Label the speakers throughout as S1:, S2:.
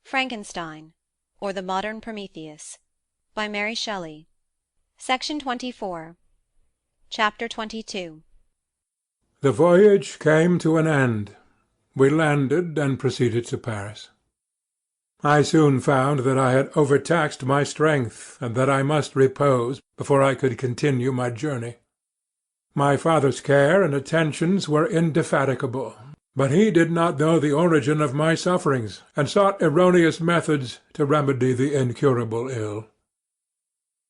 S1: Frankenstein, or the Modern Prometheus, by Mary Shelley. Section 24. Chapter 22.
S2: The voyage came to an end. We landed and proceeded to Paris. I soon found that I had overtaxed my strength, and that I must repose before I could continue my journey. My father's care and attentions were indefatigable, but he did not know the origin of my sufferings, and sought erroneous methods to remedy the incurable ill.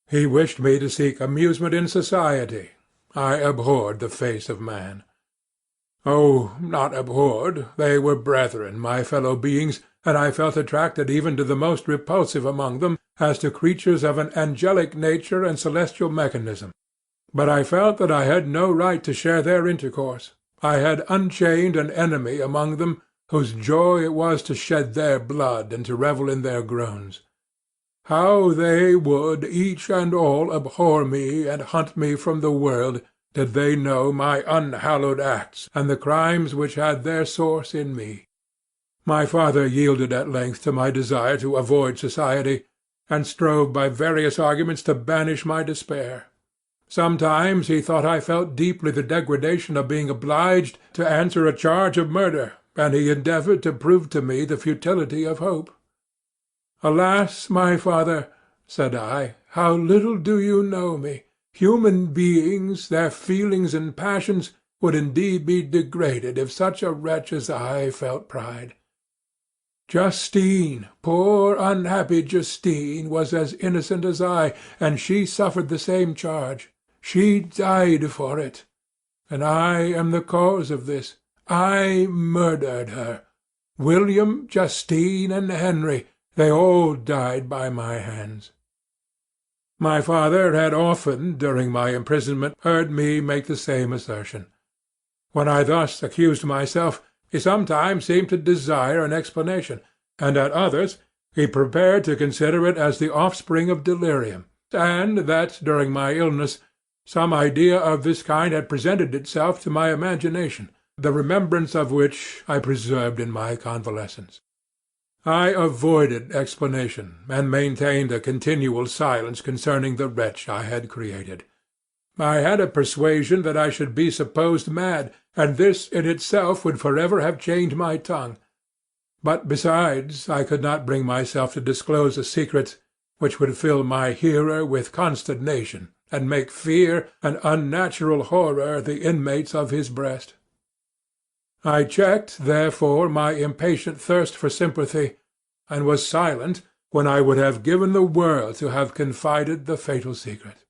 S2: He wished me to seek amusement in society. I abhorred the face of man. Oh, not abhorred, they were brethren, my fellow beings, and I felt attracted even to the most repulsive among them, as to creatures of an angelic nature and celestial mechanism. But I felt that I had no right to share their intercourse. I had unchained an enemy among them, whose joy it was to shed their blood and to revel in their groans. How they would, each and all, abhor me and hunt me from the world, did they know my unhallowed acts and the crimes which had their source in me. My father yielded at length to my desire to avoid society, and strove by various arguments to banish my despair. Sometimes he thought I felt deeply the degradation of being obliged to answer a charge of murder, and he endeavoured to prove to me the futility of hope. "Alas, my father," said I, "how little do you know me! Human beings, their feelings and passions, would indeed be degraded if such a wretch as I felt pride. Justine, poor unhappy Justine, was as innocent as I, and she suffered the same charge. She died for it. And I am the cause of this. I murdered her. William, Justine, and Henry, they all died by my hands." My father had often, during my imprisonment, heard me make the same assertion. When I thus accused myself, he sometimes seemed to desire an explanation, and at others he prepared to consider it as the offspring of delirium, and that, during my illness, some idea of this kind had presented itself to my imagination, the remembrance of which I preserved in my convalescence. I avoided explanation, and maintained a continual silence concerning the wretch I had created. I had a persuasion that I should be supposed mad, and this in itself would forever have chained my tongue. But besides, I could not bring myself to disclose a secret which would fill my hearer with consternation, and make fear and unnatural horror the inmates of his breast. I checked, therefore, my impatient thirst for sympathy, and was silent when I would have given the world to have confided the fatal secret.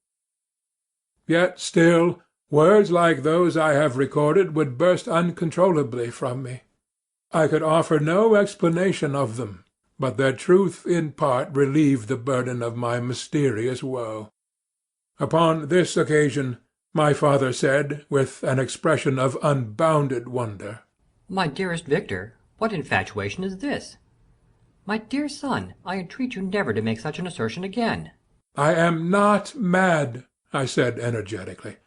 S2: Yet still, words like those I have recorded would burst uncontrollably from me. I could offer no explanation of them, but their truth in part relieved the burden of my mysterious woe. Upon this occasion my father said, with an expression of unbounded wonder,
S3: "My dearest Victor, what infatuation is this? My dear son, I entreat you never to make such an assertion again."
S2: "I am not mad," I said energetically.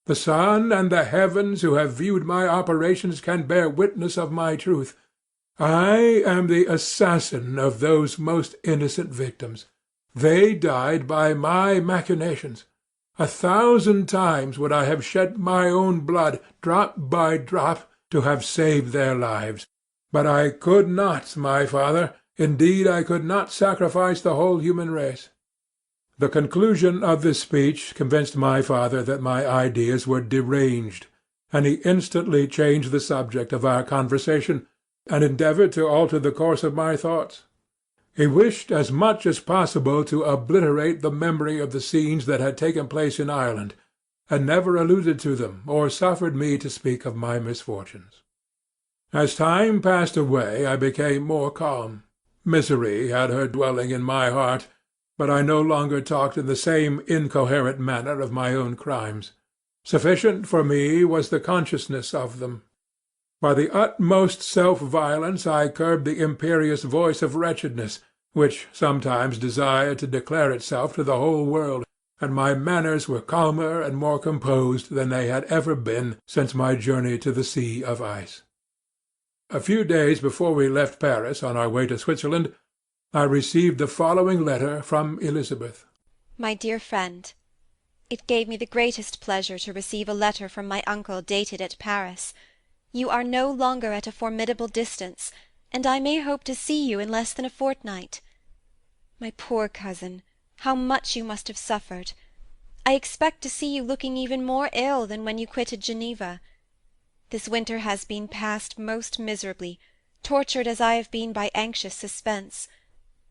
S2: "The sun and the heavens who have viewed my operations can bear witness of my truth. I am the assassin of those most innocent victims. They died by my machinations. 1,000 times would I have shed my own blood, drop by drop, to have saved their lives. But I could not, my father, indeed I could not sacrifice the whole human race." The conclusion of this speech convinced my father that my ideas were deranged, and he instantly changed the subject of our conversation, and endeavoured to alter the course of my thoughts. He wished as much as possible to obliterate the memory of the scenes that had taken place in Ireland, and never alluded to them, or suffered me to speak of my misfortunes. As time passed away I became more calm. Misery had her dwelling in my heart, but I no longer talked in the same incoherent manner of my own crimes. Sufficient for me was the consciousness of them. By the utmost self-violence I curbed the imperious voice of wretchedness, which sometimes desired to declare itself to the whole world, and my manners were calmer and more composed than they had ever been since my journey to the sea of ice. A few days before we left Paris on our way to Switzerland, I received the following letter from Elizabeth.
S1: My dear friend, it gave me the greatest pleasure to receive a letter from my uncle dated at Paris. You are no longer at a formidable distance, and I may hope to see you in less than a fortnight. My poor cousin, how much you must have suffered! I expect to see you looking even more ill than when you quitted Geneva. This winter has been passed most miserably, tortured as I have been by anxious suspense.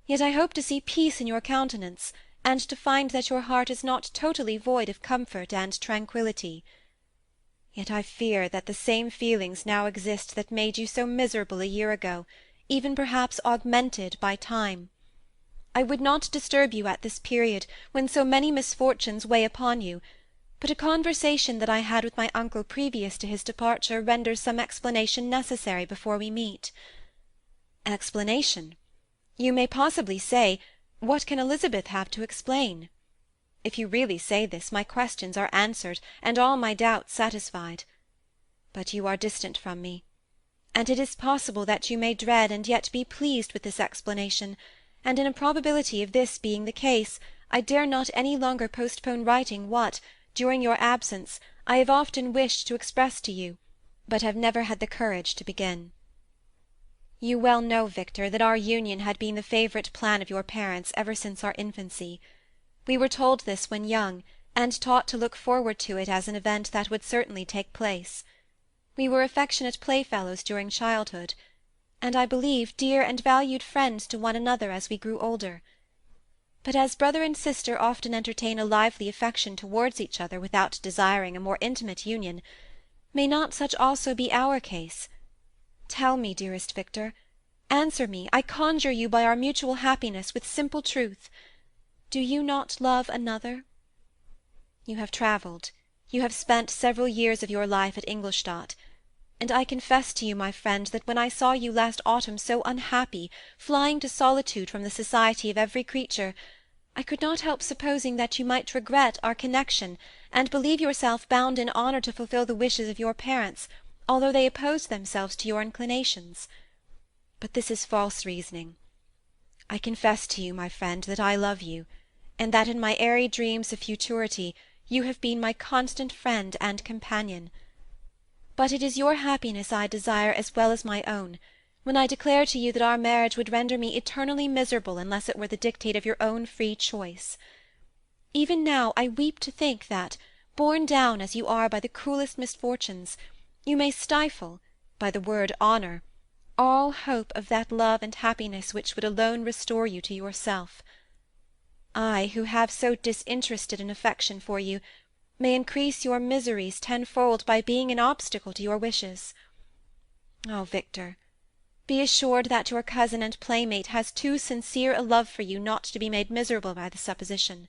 S1: Yet I hope to see peace in your countenance, and to find that your heart is not totally void of comfort and tranquillity. Yet I fear that the same feelings now exist that made you so miserable a year ago, even perhaps augmented by time. I would not disturb you at this period, when so many misfortunes weigh upon you, but a conversation that I had with my uncle previous to his departure renders some explanation necessary before we meet. Explanation? You may possibly say, what can Elizabeth have to explain? If you really say this, my questions are answered, and all my doubts satisfied. But you are distant from me, and it is possible that you may dread and yet be pleased with this explanation, and in a probability of this being the case, I dare not any longer postpone writing what, during your absence, I have often wished to express to you, but have never had the courage to begin. You well know, Victor, that our union had been the favourite plan of your parents ever since our infancy. We were told this when young, and taught to look forward to it as an event that would certainly take place. We were affectionate playfellows during childhood, and I believe dear and valued friends to one another as we grew older. But as brother and sister often entertain a lively affection towards each other without desiring a more intimate union, may not such also be our case? Tell me, dearest Victor, answer me, I conjure you by our mutual happiness, with simple truth. Do you not love another? You have travelled, you have spent several years of your life at Ingolstadt, and I confess to you, my friend, that when I saw you last autumn so unhappy, flying to solitude from the society of every creature, I could not help supposing that you might regret our connection, and believe yourself bound in honour to fulfil the wishes of your parents, although they opposed themselves to your inclinations. But this is false reasoning. I confess to you, my friend, that I love you, and that in my airy dreams of futurity you have been my constant friend and companion. But it is your happiness I desire as well as my own, when I declare to you that our marriage would render me eternally miserable unless it were the dictate of your own free choice. Even now I weep to think that, borne down as you are by the cruelest misfortunes, you may stifle, by the word honour, all hope of that love and happiness which would alone restore you to yourself. I, who have so disinterested an affection for you, may increase your miseries tenfold by being an obstacle to your wishes. Oh, Victor, be assured that your cousin and playmate has too sincere a love for you not to be made miserable by the supposition.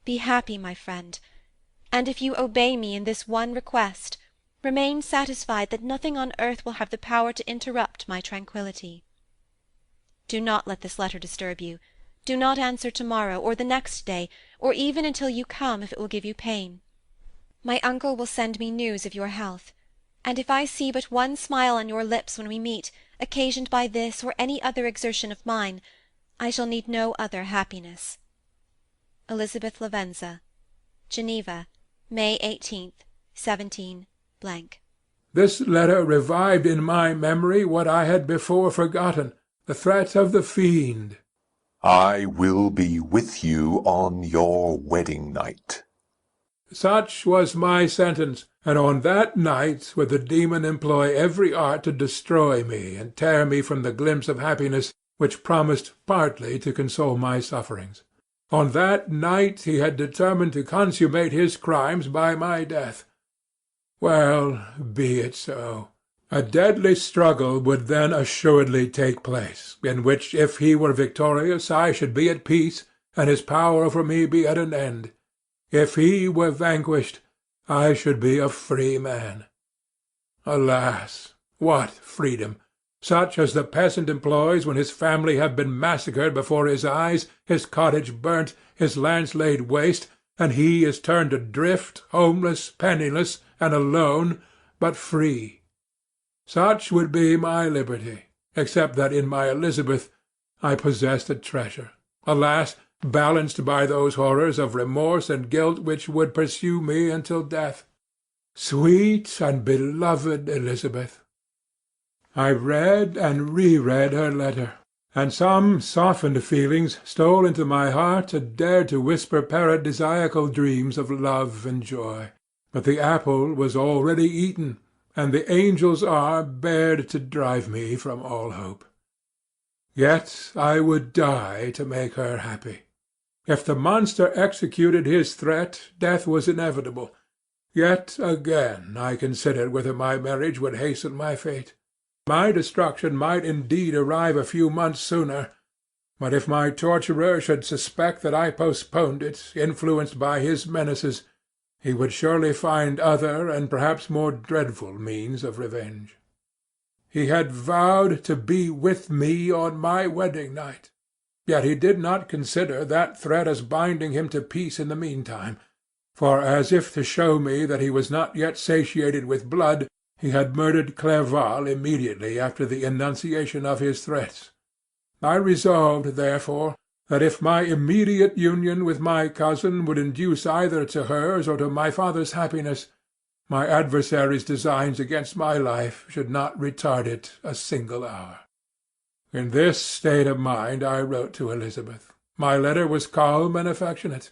S1: Be happy, my friend, and if you obey me in this one request, remain satisfied that nothing on earth will have the power to interrupt my tranquillity. Do not let this letter disturb you. Do not answer to-morrow, or the next day, or even until you come, if it will give you pain. My uncle will send me news of your health, and if I see but one smile on your lips when we meet, occasioned by this or any other exertion of mine, I shall need no other happiness. Elizabeth Lavenza, Geneva, May 18th, 17 .
S2: This letter revived in my memory what I had before forgotten, the threat of the fiend.
S4: I will be with you on your wedding night.
S2: Such was my sentence, and on that night would the demon employ every art to destroy me and tear me from the glimpse of happiness which promised partly to console my sufferings. On that night he had determined to consummate his crimes by my death. Well, be it so. A deadly struggle would then assuredly take place, in which if he were victorious I should be at peace, and his power over me be at an end. If he were vanquished, I should be a free man. Alas! What freedom! Such as the peasant employs when his family have been massacred before his eyes, his cottage burnt, his lands laid waste, and he is turned adrift, homeless, penniless, and alone, but free. Such would be my liberty, except that in my Elizabeth I possessed a treasure, alas, balanced by those horrors of remorse and guilt which would pursue me until death. Sweet and beloved Elizabeth! I read and re-read her letter, and some softened feelings stole into my heart and dared to whisper paradisiacal dreams of love and joy. But the apple was already eaten, and the angel's arm bared to drive me from all hope. Yet I would die to make her happy. If the monster executed his threat, death was inevitable. Yet again I considered whether my marriage would hasten my fate. My destruction might indeed arrive a few months sooner, but if my torturer should suspect that I postponed it, influenced by his menaces, he would surely find other and perhaps more dreadful means of revenge. He had vowed to be with me on my wedding night, yet he did not consider that threat as binding him to peace in the meantime, for as if to show me that he was not yet satiated with blood, he had murdered Clerval immediately after the enunciation of his threats. I resolved, therefore, that if my immediate union with my cousin would induce either to hers or to my father's happiness, my adversary's designs against my life should not retard it a single hour. In this state of mind I wrote to Elizabeth. My letter was calm and affectionate.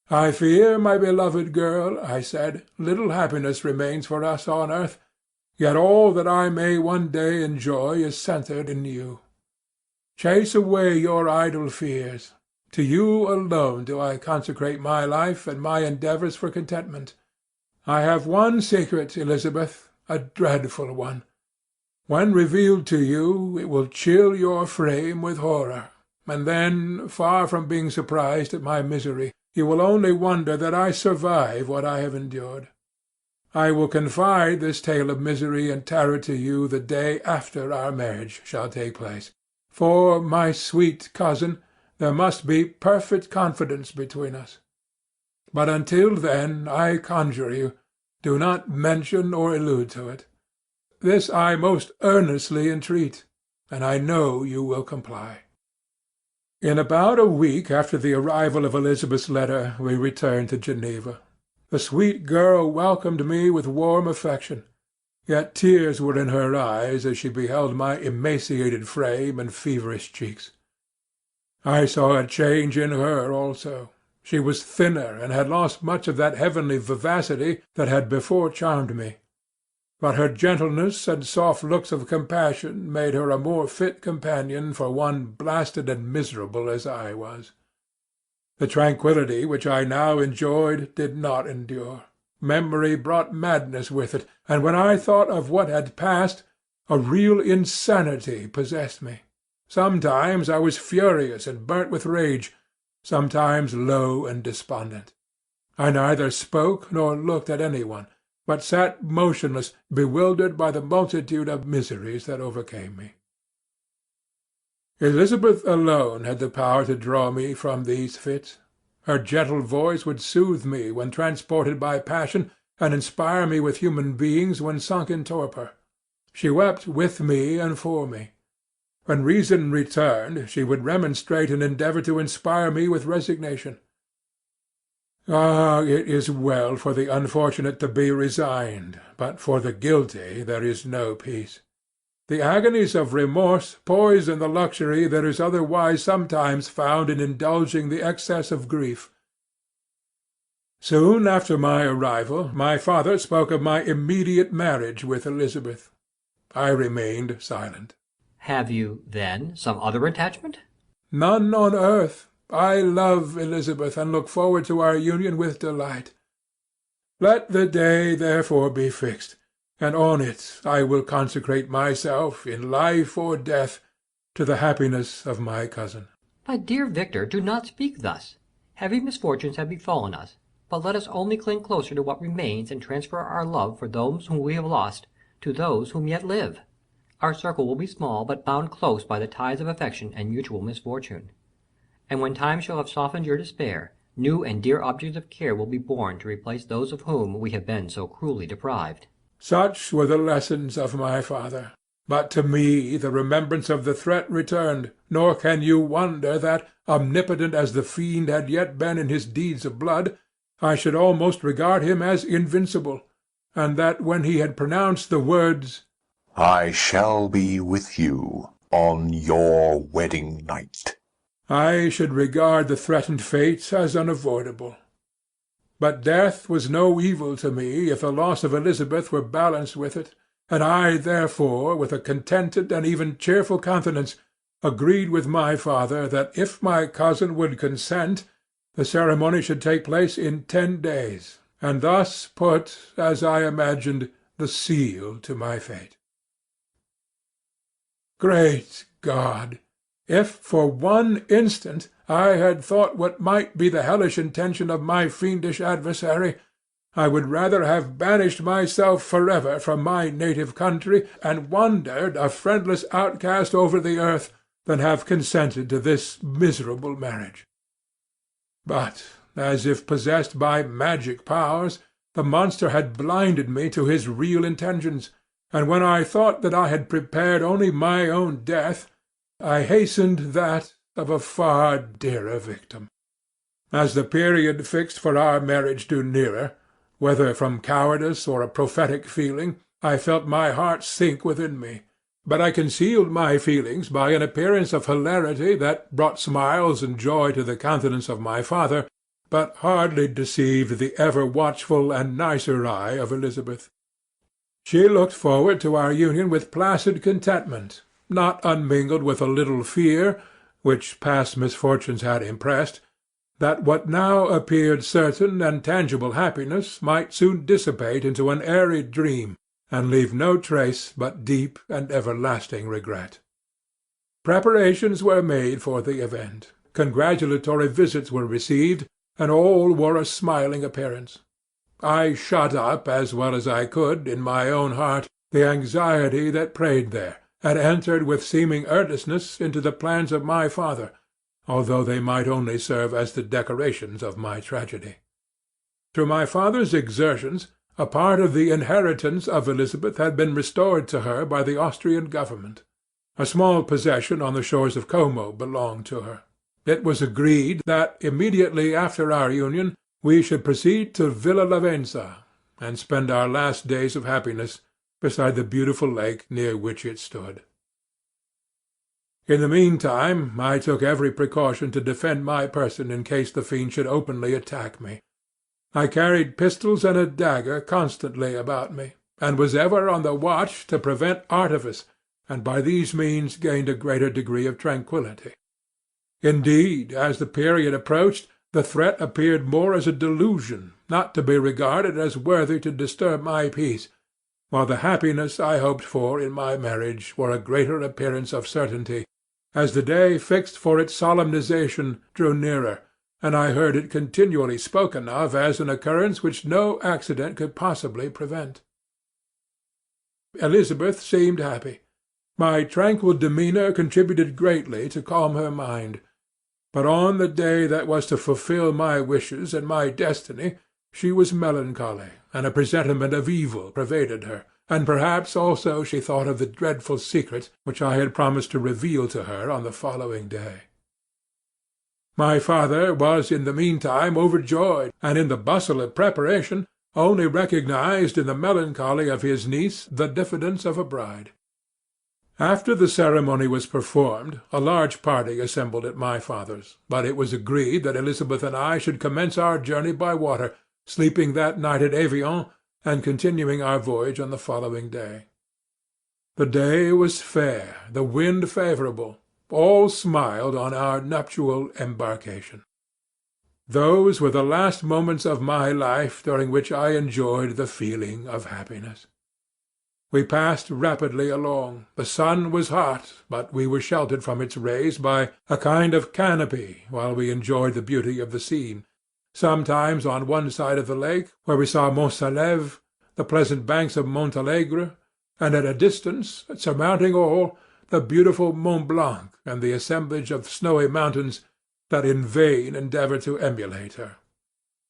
S2: "I fear, my beloved girl," I said, "little happiness remains for us on earth, yet all that I may one day enjoy is centred in you. Chase away your idle fears. To you alone do I consecrate my life and my endeavours for contentment. I have one secret, Elizabeth, a dreadful one. When revealed to you, it will chill your frame with horror, and then, far from being surprised at my misery, you will only wonder that I survive what I have endured. I will confide this tale of misery and terror to you the day after our marriage shall take place. For, my sweet cousin, there must be perfect confidence between us. But until then, I conjure you, do not mention or allude to it. This I most earnestly entreat, and I know you will comply." In about a week after the arrival of Elizabeth's letter, we returned to Geneva. The sweet girl welcomed me with warm affection, yet tears were in her eyes as she beheld my emaciated frame and feverish cheeks. I saw a change in her also. She was thinner, and had lost much of that heavenly vivacity that had before charmed me. But her gentleness and soft looks of compassion made her a more fit companion for one blasted and miserable as I was. The tranquillity which I now enjoyed did not endure. Memory brought madness with it, and when I thought of what had passed, a real insanity possessed me. Sometimes I was furious and burnt with rage, sometimes low and despondent. I neither spoke nor looked at any one, but sat motionless, bewildered by the multitude of miseries that overcame me. Elizabeth alone had the power to draw me from these fits. Her gentle voice would soothe me when transported by passion, and inspire me with human beings when sunk in torpor. She wept with me and for me. When reason returned, she would remonstrate and endeavour to inspire me with resignation. Ah, it is well for the unfortunate to be resigned, but for the guilty there is no peace. The agonies of remorse poison the luxury that is otherwise sometimes found in indulging the excess of grief. Soon after my arrival, my father spoke of my immediate marriage with Elizabeth. I remained silent.
S3: Have you, then, some other attachment?
S2: None on earth. I love Elizabeth, and look forward to our union with delight. Let the day, therefore, be fixed, and on it I will consecrate myself, in life or death, to the happiness of my cousin.
S3: My dear Victor, do not speak thus. Heavy misfortunes have befallen us, but let us only cling closer to what remains and transfer our love for those whom we have lost to those whom yet live. Our circle will be small, but bound close by the ties of affection and mutual misfortune. And when time shall have softened your despair, new and dear objects of care will be born to replace those of whom we have been so cruelly deprived.
S2: Such were the lessons of my father. But to me the remembrance of the threat returned, nor can you wonder that, omnipotent as the fiend had yet been in his deeds of blood, I should almost regard him as invincible, and that when he had pronounced the words,
S4: "I shall be with you on your wedding night,"
S2: I should regard the threatened fate as unavoidable. But death was no evil to me if the loss of Elizabeth were balanced with it, and I therefore, with a contented and even cheerful countenance, agreed with my father that if my cousin would consent, the ceremony should take place in 10 days, and thus put, as I imagined, the seal to my fate. Great God! If for one instant I had thought what might be the hellish intention of my fiendish adversary, I would rather have banished myself forever from my native country, and wandered a friendless outcast over the earth, than have consented to this miserable marriage. But, as if possessed by magic powers, the monster had blinded me to his real intentions, and when I thought that I had prepared only my own death, I hastened that of a far dearer victim. As the period fixed for our marriage drew nearer, whether from cowardice or a prophetic feeling, I felt my heart sink within me. But I concealed my feelings by an appearance of hilarity that brought smiles and joy to the countenance of my father, but hardly deceived the ever watchful and nicer eye of Elizabeth. She looked forward to our union with placid contentment, not unmingled with a little fear, which past misfortunes had impressed, that what now appeared certain and tangible happiness might soon dissipate into an airy dream, and leave no trace but deep and everlasting regret. Preparations were made for the event. Congratulatory visits were received, and all wore a smiling appearance. I shut up, as well as I could, in my own heart, the anxiety that preyed there, and entered with seeming earnestness into the plans of my father, although they might only serve as the decorations of my tragedy. Through my father's exertions, a part of the inheritance of Elizabeth had been restored to her by the Austrian government. A small possession on the shores of Como belonged to her. It was agreed that immediately after our union we should proceed to Villa Lavenza, and spend our last days of happiness beside the beautiful lake near which it stood. In the meantime I took every precaution to defend my person in case the fiend should openly attack me. I carried pistols and a dagger constantly about me, and was ever on the watch to prevent artifice, and by these means gained a greater degree of tranquillity. Indeed, as the period approached, the threat appeared more as a delusion, not to be regarded as worthy to disturb my peace, while the happiness I hoped for in my marriage wore a greater appearance of certainty, as the day fixed for its solemnization drew nearer, and I heard it continually spoken of as an occurrence which no accident could possibly prevent. Elizabeth seemed happy. My tranquil demeanour contributed greatly to calm her mind. But on the day that was to fulfil my wishes and my destiny, she was melancholy, and a presentiment of evil pervaded her, and perhaps also she thought of the dreadful secret which I had promised to reveal to her on the following day. My father was in the meantime overjoyed, and in the bustle of preparation only recognized in the melancholy of his niece the diffidence of a bride. After the ceremony was performed, a large party assembled at my father's, but it was agreed that Elizabeth and I should commence our journey by water, sleeping that night at Evian, and continuing our voyage on the following day. The day was fair, the wind favourable. All smiled on our nuptial embarkation. Those were the last moments of my life during which I enjoyed the feeling of happiness. We passed rapidly along. The sun was hot, but we were sheltered from its rays by a kind of canopy while we enjoyed the beauty of the scene. Sometimes on one side of the lake, where we saw Mont Salève, the pleasant banks of Montalegre, and at a distance, surmounting all, the beautiful Mont Blanc and the assemblage of snowy mountains that in vain endeavour to emulate her.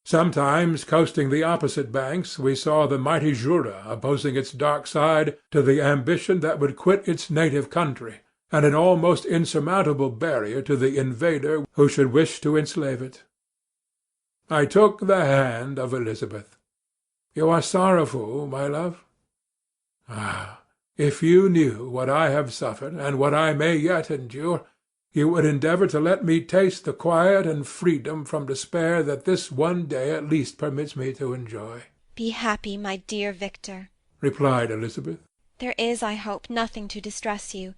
S2: Sometimes, coasting the opposite banks, we saw the mighty Jura opposing its dark side to the ambition that would quit its native country, and an almost insurmountable barrier to the invader who should wish to enslave it. I took the hand of Elizabeth. "You are sorrowful, my love? Ah, if you knew what I have suffered, and what I may yet endure, you would endeavour to let me taste the quiet and freedom from despair that this one day at least permits me to enjoy."
S1: "Be happy, my dear Victor,"
S2: replied Elizabeth.
S1: "there is, I hope, nothing to distress you,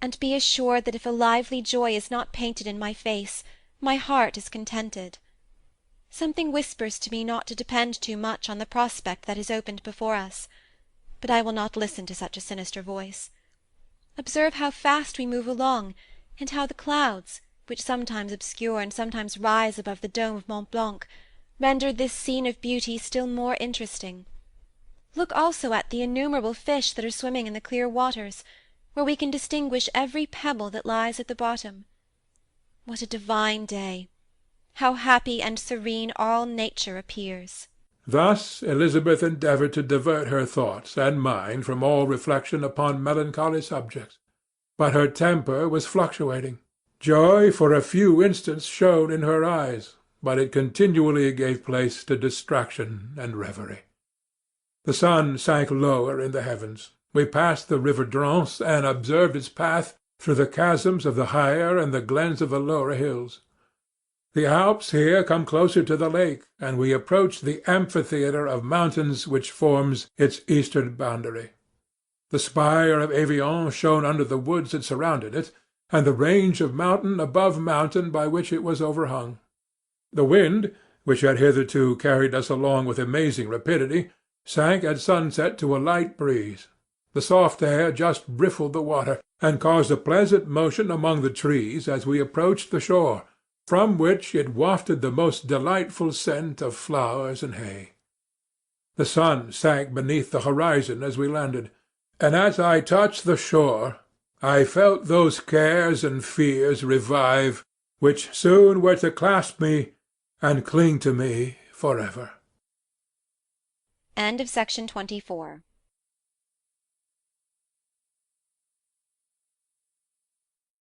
S1: and be assured that if a lively joy is not painted in my face, my heart is contented. Something whispers to me not to depend too much on the prospect that is opened before us, but I will not listen to such a sinister voice. Observe how fast we move along, and how the clouds, which sometimes obscure and sometimes rise above the dome of Mont Blanc, render this scene of beauty still more interesting. Look also at the innumerable fish that are swimming in the clear waters, where we can distinguish every pebble that lies at the bottom. What a divine day! How happy and serene all nature appears!"
S2: Thus Elizabeth endeavoured to divert her thoughts and mind from all reflection upon melancholy subjects. But her temper was fluctuating. Joy for a few instants shone in her eyes, but it continually gave place to distraction and reverie. The sun sank lower in the heavens. We passed the river Drance and observed its path through the chasms of the higher and the glens of the lower hills. The Alps here come closer to the lake, and we approached the amphitheatre of mountains which forms its eastern boundary. The spire of Evian shone under the woods that surrounded it, and the range of mountain above mountain by which it was overhung. The wind, which had hitherto carried us along with amazing rapidity, sank at sunset to a light breeze. The soft air just riffled the water, and caused a pleasant motion among the trees as we approached the shore, from which it wafted the most delightful scent of flowers and hay. The sun sank beneath the horizon as we landed, and as I touched the shore I felt those cares and fears revive which soon were to clasp me and cling to me for ever.
S1: End of Section 24.